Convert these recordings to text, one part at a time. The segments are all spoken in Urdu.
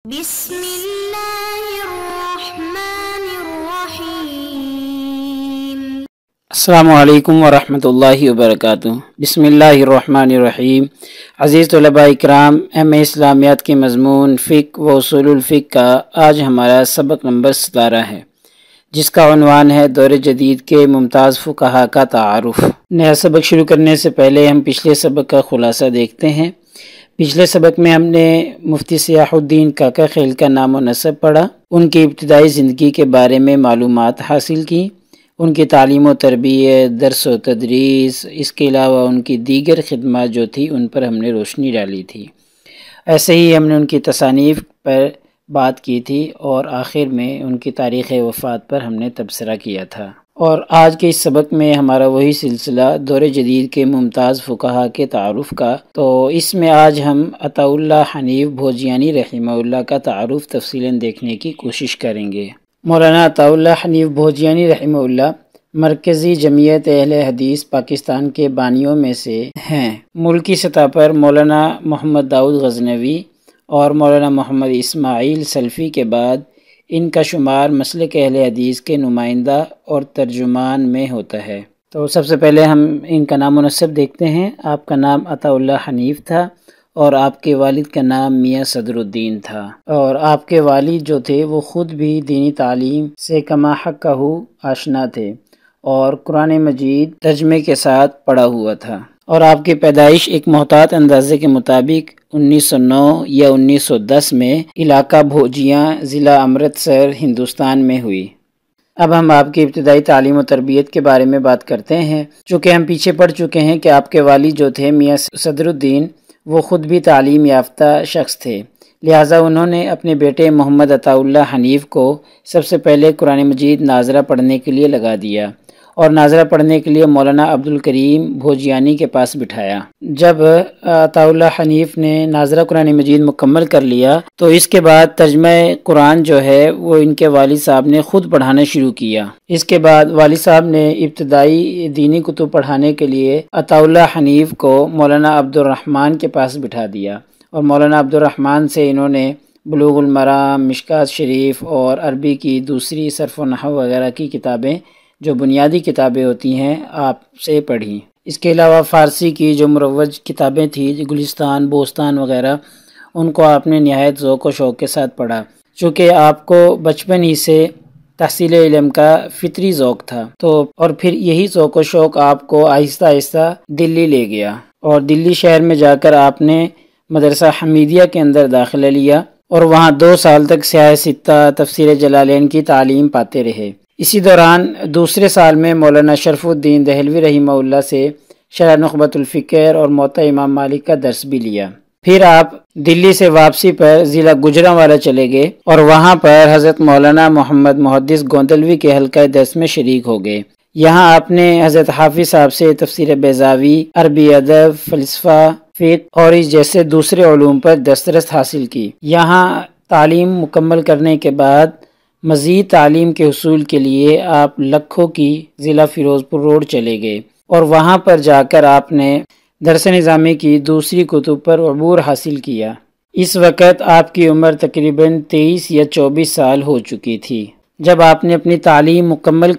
بسم اللہ الرحمن الرحیم۔ السلام علیکم ورحمۃ اللہ وبرکاتہ۔ بسم اللہ الرحمن الرحیم۔ عزیز طلباء اکرام، اسلامیات کے مضمون فقہ و اصول الفقہ کا آج ہمارا سبق نمبر 17 ہے، جس کا عنوان ہے دور جدید کے ممتاز فقہا کا تعارف۔ نیا سبق شروع کرنے سے پہلے ہم پچھلے سبق کا خلاصہ دیکھتے ہیں۔ پچھلے سبق میں ہم نے مفتی سیاح الدین کاکا خیل کا نام و نسب پڑھا، ان کی ابتدائی زندگی کے بارے میں معلومات حاصل کی، ان کی تعلیم و تربیت، درس و تدریس، اس کے علاوہ ان کی دیگر خدمات جو تھی ان پر ہم نے روشنی ڈالی تھی۔ ایسے ہی ہم نے ان کی تصانیف پر بات کی تھی اور آخر میں ان کی تاریخ وفات پر ہم نے تبصرہ کیا تھا۔ اور آج کے اس سبق میں ہمارا وہی سلسلہ دور جدید کے ممتاز فقہا کے تعارف کا، تو اس میں آج ہم عطا اللہ حنیف بھوجیانی رحمہ اللہ کا تعارف تفصیلاً دیکھنے کی کوشش کریں گے۔ مولانا عطا اللہ حنیف بھوجیانی رحمہ اللہ مرکزی جمعیت اہل حدیث پاکستان کے بانیوں میں سے ہیں۔ ملکی سطح پر مولانا محمد داؤد غزنوی اور مولانا محمد اسماعیل سلفی کے بعد ان کا شمار مسلک اہل حدیث کے نمائندہ اور ترجمان میں ہوتا ہے۔ تو سب سے پہلے ہم ان کا نام و نسب دیکھتے ہیں۔ آپ کا نام عطا اللہ حنیف تھا اور آپ کے والد کا نام میاں صدر الدین تھا، اور آپ کے والد جو تھے وہ خود بھی دینی تعلیم سے کما حقہ آشنا تھے اور قرآن مجید ترجمے کے ساتھ پڑھا ہوا تھا، اور آپ کی پیدائش ایک محتاط اندازے کے مطابق 1909 یا 1910 میں علاقہ بھوجیاں، ضلع امرتسر، ہندوستان میں ہوئی۔ اب ہم آپ کی ابتدائی تعلیم و تربیت کے بارے میں بات کرتے ہیں۔ چونکہ ہم پیچھے پڑ چکے ہیں کہ آپ کے والد جو تھے میاں صدر الدین وہ خود بھی تعلیم یافتہ شخص تھے، لہٰذا انہوں نے اپنے بیٹے محمد عطا اللہ حنیف کو سب سے پہلے قرآن مجید ناظرہ پڑھنے کے لیے لگا دیا اور ناظرہ پڑھنے کے لیے مولانا عبدالکریم بھوجیانی کے پاس بٹھایا۔ جب عطا اللہ حنیف نے ناظرہ قرآن مجید مکمل کر لیا تو اس کے بعد ترجمہ قرآن جو ہے وہ ان کے والد صاحب نے خود پڑھانا شروع کیا۔ اس کے بعد والد صاحب نے ابتدائی دینی کتب پڑھانے کے لیے عطا اللہ حنیف کو مولانا عبدالرحمن کے پاس بٹھا دیا، اور مولانا عبدالرحمن سے انہوں نے بلوغ المرام، مشکات شریف اور عربی کی دوسری صرف و نحو وغیرہ کی کتابیں جو بنیادی کتابیں ہوتی ہیں آپ سے پڑھی۔ اس کے علاوہ فارسی کی جو مروج کتابیں تھیں، گلستان، بوستان وغیرہ، ان کو آپ نے نہایت ذوق و شوق کے ساتھ پڑھا، چونکہ آپ کو بچپن ہی سے تحصیل علم کا فطری ذوق تھا، اور پھر یہی ذوق و شوق آپ کو آہستہ آہستہ دلی لے گیا، اور دلی شہر میں جا کر آپ نے مدرسہ حمیدیہ کے اندر داخلہ لیا اور وہاں 2 سال تک سیاہ ستہ، تفسیر جلالین کی تعلیم پاتے رہے۔ اسی دوران دوسرے سال میں مولانا شرف الدین دہلوی رحمہ اللہ سے شرح نخبۃ الفکر اور موطا امام مالک کا درس بھی لیا۔ پھر آپ دلی سے واپسی پر ضلع گوجرانوالہ چلے گئے اور وہاں پر حضرت مولانا محمد محدث گوندلوی کے حلقہ درس میں شریک ہو گئے۔ یہاں آپ نے حضرت حافظ صاحب سے تفسیر بیضاوی، عربی ادب، فلسفہ، فقہ اور اس جیسے دوسرے علوم پر دسترس حاصل کی۔ یہاں تعلیم مکمل کرنے کے بعد مزید تعلیم کے حصول کے لیے آپ لکھو کی ضلع فیروز پور روڈ چلے گئے، اور وہاں پر جا کر آپ نے درس نظامی کی دوسری کتب پر عبور حاصل کیا۔ اس وقت آپ کی عمر تقریباً 23 یا 24 سال ہو چکی تھی۔ جب آپ نے اپنی تعلیم مکمل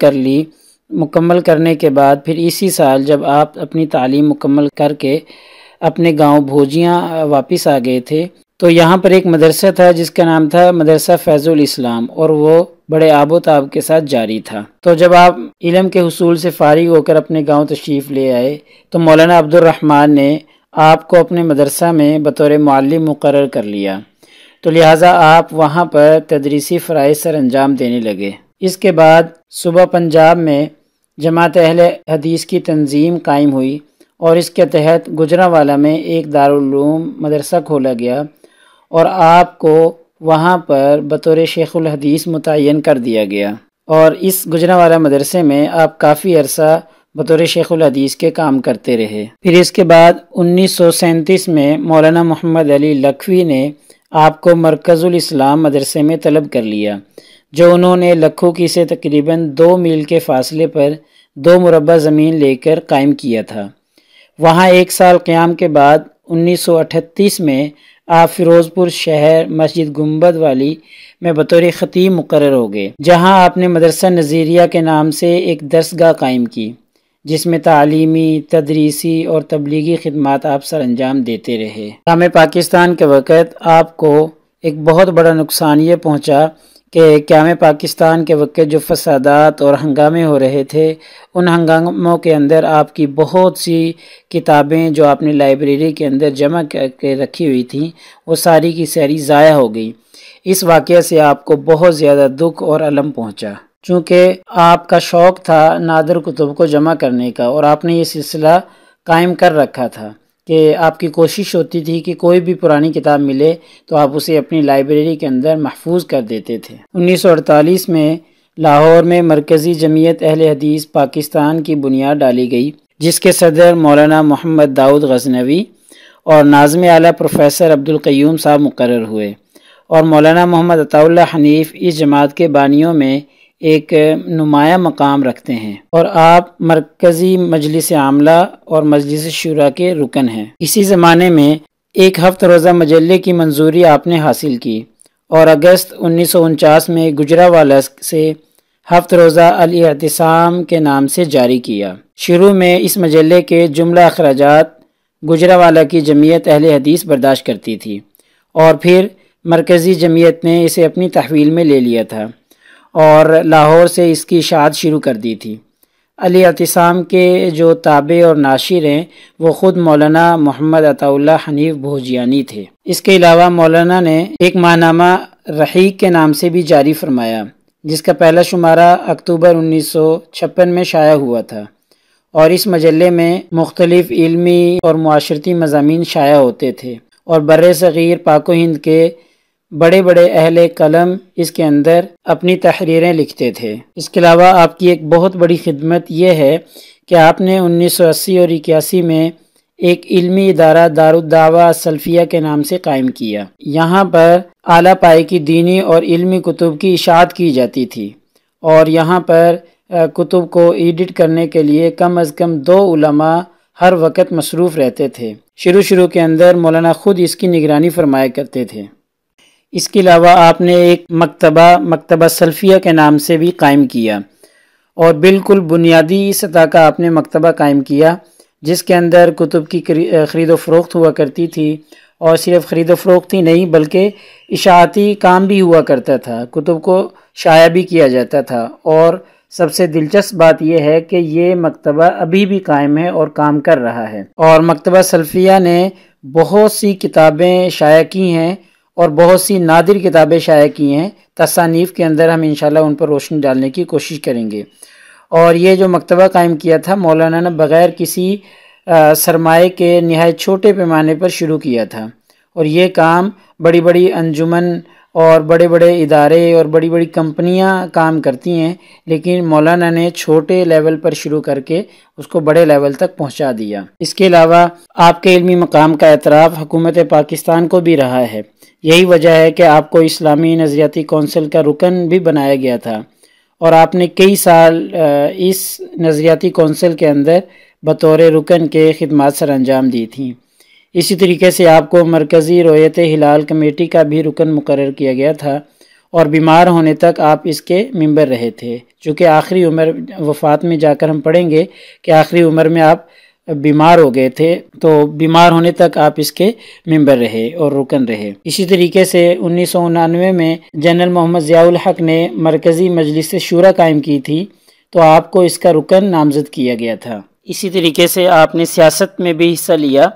کرنے کے بعد پھر اسی سال جب آپ اپنی تعلیم مکمل کر کے اپنے گاؤں بھوجیاں واپس آ گئے تھے تو یہاں پر ایک مدرسہ تھا جس کا نام تھا مدرسہ فیض الاسلام، اور وہ بڑے آب و تاب کے ساتھ جاری تھا۔ تو جب آپ علم کے حصول سے فارغ ہو کر اپنے گاؤں تشریف لے آئے تو مولانا عبدالرحمن نے آپ کو اپنے مدرسہ میں بطور معلم مقرر کر لیا، تو لہٰذا آپ وہاں پر تدریسی فرائض سر انجام دینے لگے۔ اس کے بعد صوبہ پنجاب میں جماعت اہل حدیث کی تنظیم قائم ہوئی اور اس کے تحت گوجرانوالہ میں ایک دارالعلوم مدرسہ کھولا گیا، اور آپ کو وہاں پر بطور شیخ الحدیث متعین کر دیا گیا، اور اس گوجرانوالہ مدرسے میں آپ کافی عرصہ بطور شیخ الحدیث کے کام کرتے رہے۔ پھر اس کے بعد 1937 میں مولانا محمد علی لکھوی نے آپ کو مرکز الاسلام مدرسے میں طلب کر لیا، جو انہوں نے لکھو کی سے تقریباً 2 میل کے فاصلے پر 2 مربع زمین لے کر قائم کیا تھا۔ وہاں 1 سال قیام کے بعد 1938 میں آپ فیروز پور شہر مسجد گنبد والی میں بطور خطیب مقرر ہو گئے، جہاں آپ نے مدرسہ نظیریہ کے نام سے ایک درسگاہ قائم کی، جس میں تعلیمی، تدریسی اور تبلیغی خدمات آپ سر انجام دیتے رہے۔ قیام پاکستان کے وقت آپ کو ایک بہت بڑا نقصان یہ پہنچا کہ قیام پاکستان کے وقت جو فسادات اور ہنگامے ہو رہے تھے، ان ہنگاموں کے اندر آپ کی بہت سی کتابیں جو آپ نے لائبریری کے اندر جمع کر کے رکھی ہوئی تھیں، وہ ساری کی ساری ضائع ہو گئی۔ اس واقعہ سے آپ کو بہت زیادہ دکھ اور الم پہنچا، چونکہ آپ کا شوق تھا نادر کتب کو جمع کرنے کا، اور آپ نے یہ سلسلہ قائم کر رکھا تھا کہ آپ کی کوشش ہوتی تھی کہ کوئی بھی پرانی کتاب ملے تو آپ اسے اپنی لائبریری کے اندر محفوظ کر دیتے تھے۔ 1948 میں لاہور میں مرکزی جمعیت اہل حدیث پاکستان کی بنیاد ڈالی گئی، جس کے صدر مولانا محمد داؤد غزنوی اور ناظم اعلیٰ پروفیسر عبدالقیوم صاحب مقرر ہوئے، اور مولانا محمد عطا اللہ حنیف اس جماعت کے بانیوں میں ایک نمایاں مقام رکھتے ہیں، اور آپ مرکزی مجلس عاملہ اور مجلس شورا کے رکن ہیں۔ اسی زمانے میں ایک ہفتہ روزہ مجلے کی منظوری آپ نے حاصل کی، اور اگست 1949 میں گجراوالا سے ہفتہ روزہ الاعتصام کے نام سے جاری کیا۔ شروع میں اس مجلے کے جملہ اخراجات گجراوالا کی جمعیت اہل حدیث برداشت کرتی تھی، اور پھر مرکزی جمعیت نے اسے اپنی تحویل میں لے لیا تھا اور لاہور سے اس کی اشاعت شروع کر دی تھی۔ الاعتصام کے جو تابع اور ناشر ہیں وہ خود مولانا محمد عطا اللہ حنیف بھوجیانی تھے۔ اس کے علاوہ مولانا نے ایک ماہنامہ رحیق کے نام سے بھی جاری فرمایا، جس کا پہلا شمارہ اکتوبر 1956 میں شائع ہوا تھا، اور اس مجلے میں مختلف علمی اور معاشرتی مضامین شائع ہوتے تھے، اور بر صغیر پاک و ہند کے بڑے بڑے اہل قلم اس کے اندر اپنی تحریریں لکھتے تھے۔ اس کے علاوہ آپ کی ایک بہت بڑی خدمت یہ ہے کہ آپ نے 1980 اور 81 میں ایک علمی ادارہ دارالدعوہ سلفیہ کے نام سے قائم کیا۔ یہاں پر اعلیٰ پائے کی دینی اور علمی کتب کی اشاعت کی جاتی تھی، اور یہاں پر کتب کو ایڈٹ کرنے کے لیے کم از کم 2 علماء ہر وقت مصروف رہتے تھے۔ شروع کے اندر مولانا خود اس کی نگرانی فرمایا کرتے تھے۔ اس کے علاوہ آپ نے ایک مکتبہ سلفیہ کے نام سے بھی قائم کیا، اور بالکل بنیادی سطح کا آپ نے مکتبہ قائم کیا، جس کے اندر کتب کی خرید و فروخت ہوا کرتی تھی، اور صرف خرید و فروخت ہی نہیں بلکہ اشاعتی کام بھی ہوا کرتا تھا، کتب کو شائع بھی کیا جاتا تھا۔ اور سب سے دلچسپ بات یہ ہے کہ یہ مکتبہ ابھی بھی قائم ہے اور کام کر رہا ہے، اور مکتبہ سلفیہ نے بہت سی کتابیں شائع کی ہیں اور بہت سی نادر کتابیں شائع کی ہیں۔ تصانیف کے اندر ہم انشاءاللہ ان پر روشنی ڈالنے کی کوشش کریں گے۔ اور یہ جو مکتبہ قائم کیا تھا مولانا نے بغیر کسی سرمایے کے نہایت چھوٹے پیمانے پر شروع کیا تھا، اور یہ کام بڑی بڑی انجمن اور بڑے بڑے ادارے اور بڑی بڑی کمپنیاں کام کرتی ہیں، لیکن مولانا نے چھوٹے لیول پر شروع کر کے اس کو بڑے لیول تک پہنچا دیا۔ اس کے علاوہ آپ کے علمی مقام کا اعتراف حکومت پاکستان کو بھی رہا ہے۔ یہی وجہ ہے کہ آپ کو اسلامی نظریاتی کونسل کا رکن بھی بنایا گیا تھا، اور آپ نے کئی سال اس نظریاتی کونسل کے اندر بطور رکن کے خدمات سر انجام دی تھیں۔ اسی طریقے سے آپ کو مرکزی رویت ہلال کمیٹی کا بھی رکن مقرر کیا گیا تھا، اور بیمار ہونے تک آپ اس کے ممبر رہے تھے، چونکہ آخری عمر وفات میں جا کر ہم پڑھیں گے کہ آخری عمر میں آپ بیمار ہو گئے تھے، تو بیمار ہونے تک آپ اس کے ممبر رہے اور رکن رہے۔ اسی طریقے سے 1999 میں جنرل محمد ضیاء الحق نے مرکزی مجلس شورا قائم کی تھی، تو آپ کو اس کا رکن نامزد کیا گیا تھا۔ اسی طریقے سے آپ نے سیاست میں بھی حصہ لیا،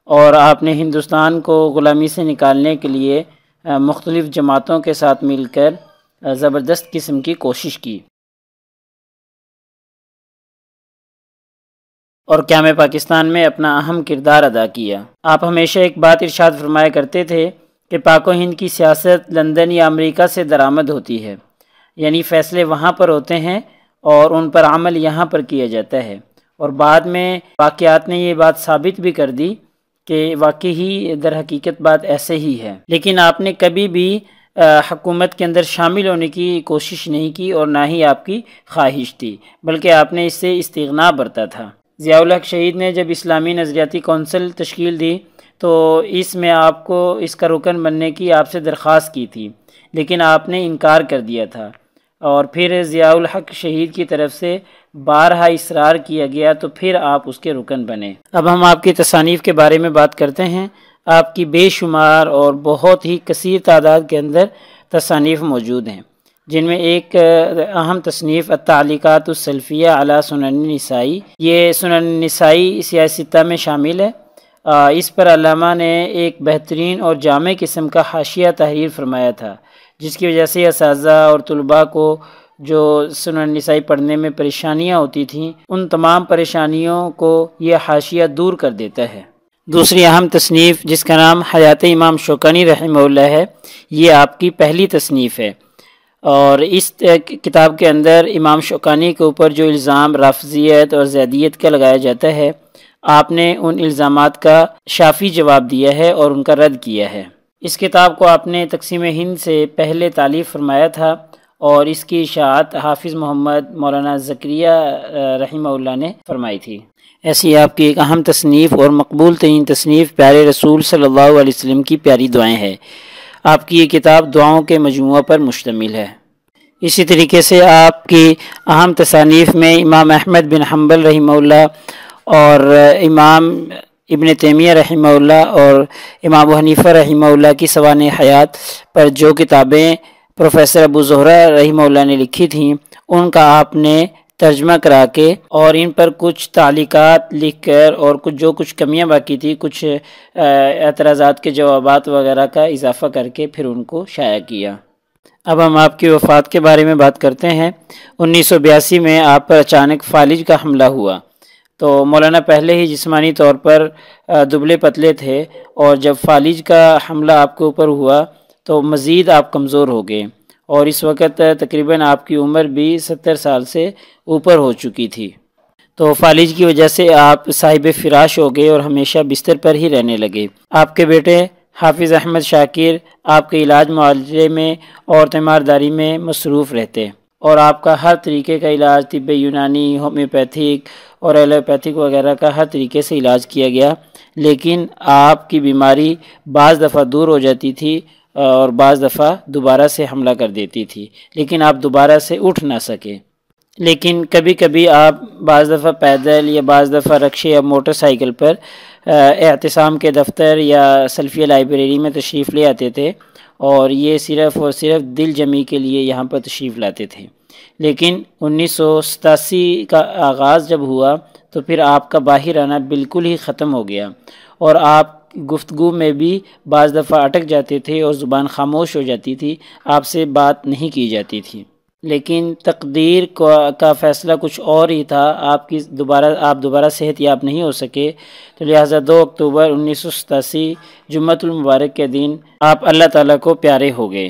اور آپ نے ہندوستان کو غلامی سے نکالنے کے لیے مختلف جماعتوں کے ساتھ مل کر زبردست قسم کی کوشش کی، اور قیام پاکستان میں اپنا اہم کردار ادا کیا۔ آپ ہمیشہ ایک بات ارشاد فرمایا کرتے تھے کہ پاک و ہند کی سیاست لندن یا امریکہ سے درآمد ہوتی ہے، یعنی فیصلے وہاں پر ہوتے ہیں اور ان پر عمل یہاں پر کیا جاتا ہے، اور بعد میں واقعات نے یہ بات ثابت بھی کر دی کہ واقعی ہی در حقیقت بات ایسے ہی ہے۔ لیکن آپ نے کبھی بھی حکومت کے اندر شامل ہونے کی کوشش نہیں کی، اور نہ ہی آپ کی خواہش تھی، بلکہ آپ نے اس سے استغنا برتا تھا۔ ضیاء الحق شہید نے جب اسلامی نظریاتی کونسل تشکیل دی تو اس میں آپ کو اس کا رکن بننے کی آپ سے درخواست کی تھی، لیکن آپ نے انکار کر دیا تھا، اور پھر ضیاء الحق شہید کی طرف سے بارہا اصرار کیا گیا تو پھر آپ اس کے رکن بنے۔ اب ہم آپ کی تصانیف کے بارے میں بات کرتے ہیں۔ آپ کی بے شمار اور بہت ہی کثیر تعداد کے اندر تصانیف موجود ہیں، جن میں ایک اہم تصنیف التعلیقات السلفیہ علی سنن النسائی، یہ سنن النسائی سیاہ ستہ میں شامل ہے۔ اس پر علامہ نے ایک بہترین اور جامع قسم کا حاشیہ تحریر فرمایا تھا، جس کی وجہ سے اساتذہ اور طلباء کو جو سنن النسائی پڑھنے میں پریشانیاں ہوتی تھیں، ان تمام پریشانیوں کو یہ حاشیہ دور کر دیتا ہے۔ دوسری اہم تصنیف جس کا نام حیات امام شوکانی رحمہ اللہ ہے، یہ آپ کی پہلی تصنیف ہے، اور اس کتاب کے اندر امام شوکانی کے اوپر جو الزام رافضیت اور زیدیت کا لگایا جاتا ہے، آپ نے ان الزامات کا شافی جواب دیا ہے اور ان کا رد کیا ہے۔ اس کتاب کو آپ نے تقسیم ہند سے پہلے تالیف فرمایا تھا، اور اس کی اشاعت حافظ محمد مولانا زکریا رحمہ اللہ نے فرمائی تھی۔ ایسی آپ کی ایک اہم تصنیف اور مقبول ترین تصنیف پیارے رسول صلی اللہ علیہ وسلم کی پیاری دعائیں ہے۔ آپ کی یہ کتاب دعاؤں کے مجموعہ پر مشتمل ہے۔ اسی طریقے سے آپ کی اہم تصانیف میں امام احمد بن حنبل رحمہ اللہ اور امام ابن تیمیہ رحمہ اللہ اور امام ابو حنیفہ رحمہ اللہ کی سوانح حیات پر جو کتابیں پروفیسر ابو زہرہ رحمہ اللہ نے لکھی تھیں، ان کا آپ نے ترجمہ کرا کے اور ان پر کچھ تعلیقات لکھ کر اور جو کچھ کمیاں باقی تھی، کچھ اعتراضات کے جوابات وغیرہ کا اضافہ کر کے پھر ان کو شائع کیا۔ اب ہم آپ کی وفات کے بارے میں بات کرتے ہیں۔ 1982 میں آپ پر اچانک فالج کا حملہ ہوا، تو مولانا پہلے ہی جسمانی طور پر دبلے پتلے تھے، اور جب فالج کا حملہ آپ کے اوپر ہوا تو مزید آپ کمزور ہو گئے، اور اس وقت تقریباً آپ کی عمر بھی 70 سال سے اوپر ہو چکی تھی۔ تو فالج کی وجہ سے آپ صاحب فراش ہو گئے اور ہمیشہ بستر پر ہی رہنے لگے۔ آپ کے بیٹے حافظ احمد شاکر آپ کے علاج معالجے میں اور تیمارداری میں مصروف رہتے، اور آپ کا ہر طریقے کا علاج، طب یونانی، ہومیوپیتھک اور ایلوپیتھک وغیرہ کا ہر طریقے سے علاج کیا گیا، لیکن آپ کی بیماری بعض دفعہ دور ہو جاتی تھی اور بعض دفعہ دوبارہ سے حملہ کر دیتی تھی، لیکن آپ دوبارہ سے اٹھ نہ سکے۔ لیکن کبھی کبھی آپ بعض دفعہ پیدل یا بعض دفعہ رکشے یا موٹر سائیکل پر اعتصام کے دفتر یا سلفیہ لائبریری میں تشریف لے آتے تھے، اور یہ صرف اور صرف دل جمی کے لیے یہاں پر تشریف لاتے تھے۔ لیکن 1987 کا آغاز جب ہوا تو پھر آپ کا باہر آنا بالکل ہی ختم ہو گیا، اور آپ گفتگو میں بھی بعض دفعہ اٹک جاتے تھے اور زبان خاموش ہو جاتی تھی، آپ سے بات نہیں کی جاتی تھی۔ لیکن تقدیر کا فیصلہ کچھ اور ہی تھا، آپ دوبارہ صحت یاب نہیں ہو سکے، تو لہٰذا 2 اکتوبر 1987 جمعۃ المبارک کے دن آپ اللہ تعالیٰ کو پیارے ہو گئے۔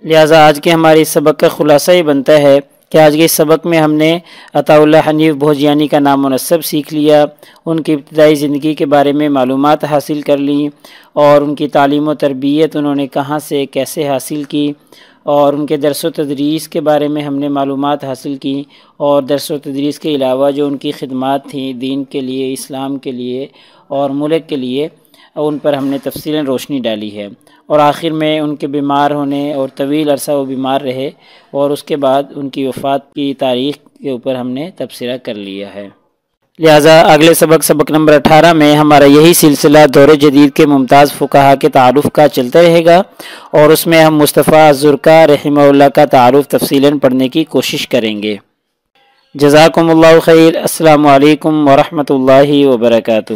لہٰذا آج کے ہمارے اس سبق کا خلاصہ یہ بنتا ہے کہ آج کے اس سبق میں ہم نے عطا اللہ حنیف بھوجیانی کا نام و نسب سیکھ لیا، ان کی ابتدائی زندگی کے بارے میں معلومات حاصل کر لیں، اور ان کی تعلیم و تربیت انہوں نے کہاں سے کیسے حاصل کی، اور ان کے درس و تدریس کے بارے میں ہم نے معلومات حاصل کی، اور درس و تدریس کے علاوہ جو ان کی خدمات تھیں دین کے لیے، اسلام کے لیے اور ملک کے لیے، ان پر ہم نے تفصیلاً روشنی ڈالی ہے، اور آخر میں ان کے بیمار ہونے اور طویل عرصہ وہ بیمار رہے، اور اس کے بعد ان کی وفات کی تاریخ کے اوپر ہم نے تبصرہ کر لیا ہے۔ لہٰذا اگلے سبق نمبر 18 میں ہمارا یہی سلسلہ دور جدید کے ممتاز فقہا کے تعارف کا چلتا رہے گا، اور اس میں ہم مصطفیٰ الزرقہ رحمہ اللہ کا تعارف تفصیلاً پڑھنے کی کوشش کریں گے۔ جزاکم اللہ خیر۔ السلام علیکم ورحمۃ اللہ وبرکاتہ۔